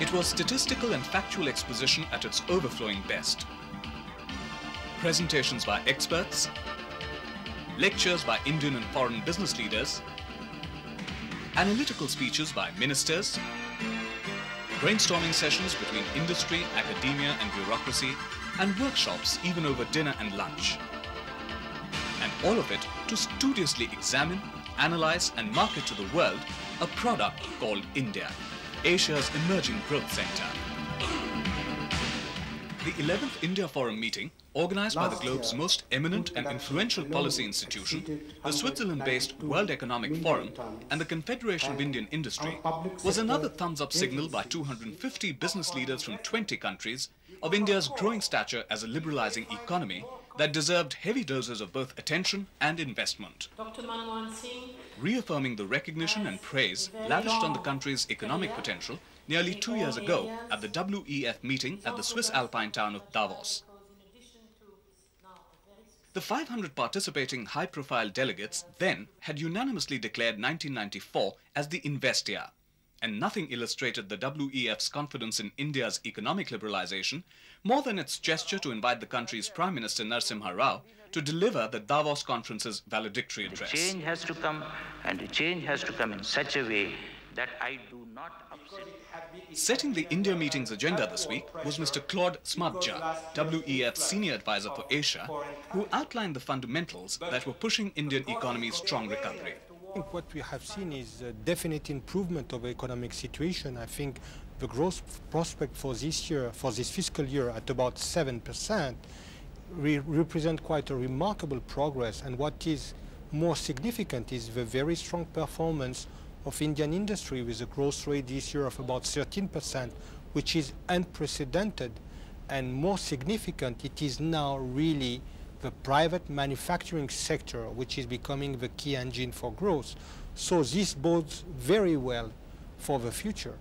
It was statistical and factual exposition at its overflowing best. Presentations by experts, lectures by Indian and foreign business leaders, analytical speeches by ministers, brainstorming sessions between industry, academia and bureaucracy, and workshops even over dinner and lunch. And all of it to studiously examine, analyze and market to the world a product called India, Asia's emerging growth center. The 11th India Forum meeting, organized by the globe's most eminent and influential policy institution, the Switzerland-based World Economic Forum and the Confederation of Indian Industry, was another thumbs-up signal by 250 business leaders from 20 countries of India's growing stature as a liberalizing economy that deserved heavy doses of both attention and investment. Reaffirming the recognition and praise lavished on the country's economic potential nearly 2 years ago at the WEF meeting at the Swiss alpine town of Davos. The 500 participating high-profile delegates then had unanimously declared 1994 as the Invest Year, and nothing illustrated the WEF's confidence in India's economic liberalization more than its gesture to invite the country's Prime Minister Narasimha Rao to deliver the Davos conference's valedictory address. The change has to come, and the change has to come in such a way that I do not upset. Setting the India meeting's agenda this week was Mr. Claude Smadja, WEF's senior advisor for Asia, who outlined the fundamentals that were pushing Indian economy's strong recovery. I think what we have seen is a definite improvement of the economic situation. I think the growth prospect for this year, for this fiscal year, at about 7%, represent quite a remarkable progress. And what is more significant is the very strong performance of Indian industry with a growth rate this year of about 13%, which is unprecedented. And more significant, it is now really the private manufacturing sector which is becoming the key engine for growth. So this bodes very well for the future.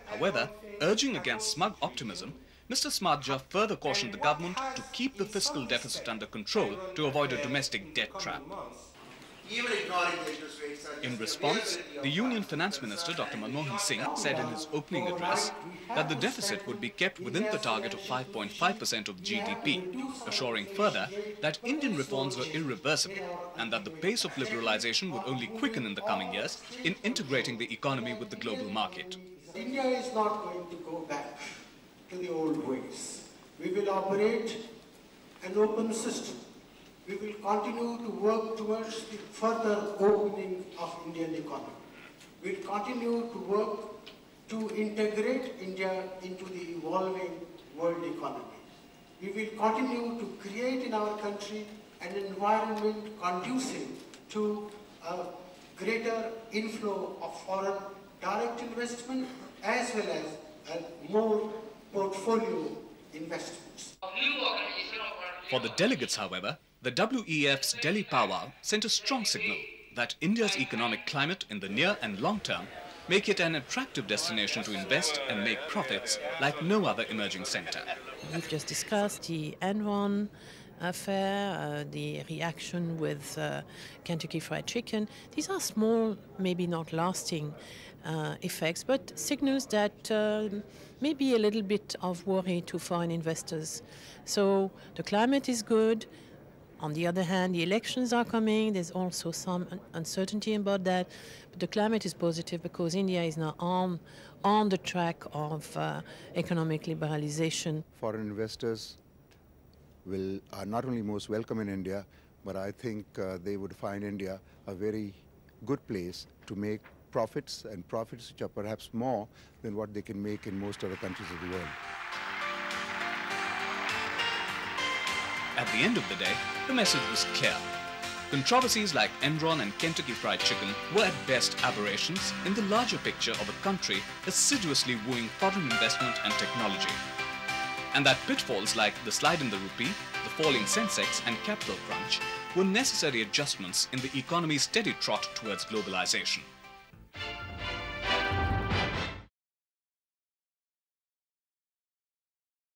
However, urging against smug optimism, Mr. Smadja further cautioned the government to keep the fiscal deficit under control to avoid a domestic debt trap. In response, the Union Finance Minister, Dr. Manmohan Singh, said in his opening address that the deficit would be kept within the target of 5.5% of GDP, assuring further that Indian reforms were irreversible and that the pace of liberalization would only quicken in the coming years in integrating the economy with the global market. India is not going to go back to the old ways. We will operate an open system. We will continue to work towards the further opening of Indian economy. We will continue to work to integrate India into the evolving world economy. We will continue to create in our country an environment conducive to a greater inflow of foreign direct investment as well as more portfolio investments. For the delegates, however, the WEF's Delhi powwow sent a strong signal that India's economic climate in the near and long term make it an attractive destination to invest and make profits like no other emerging center. We've just discussed the Enron affair, the reaction with Kentucky Fried Chicken. These are small, maybe not lasting effects, but signals that maybe a little bit of worry to foreign investors. So the climate is good. On the other hand, the elections are coming. There's also some uncertainty about that. But the climate is positive because India is now on the track of economic liberalization. Foreign investors are not only most welcome in India, but I think they would find India a very good place to make profits, and profits which are perhaps more than what they can make in most other countries of the world. At the end of the day, the message was clear. Controversies like Enron and Kentucky Fried Chicken were at best aberrations in the larger picture of a country assiduously wooing foreign investment and technology. And that pitfalls like the slide in the rupee, the falling Sensex and capital crunch were necessary adjustments in the economy's steady trot towards globalization.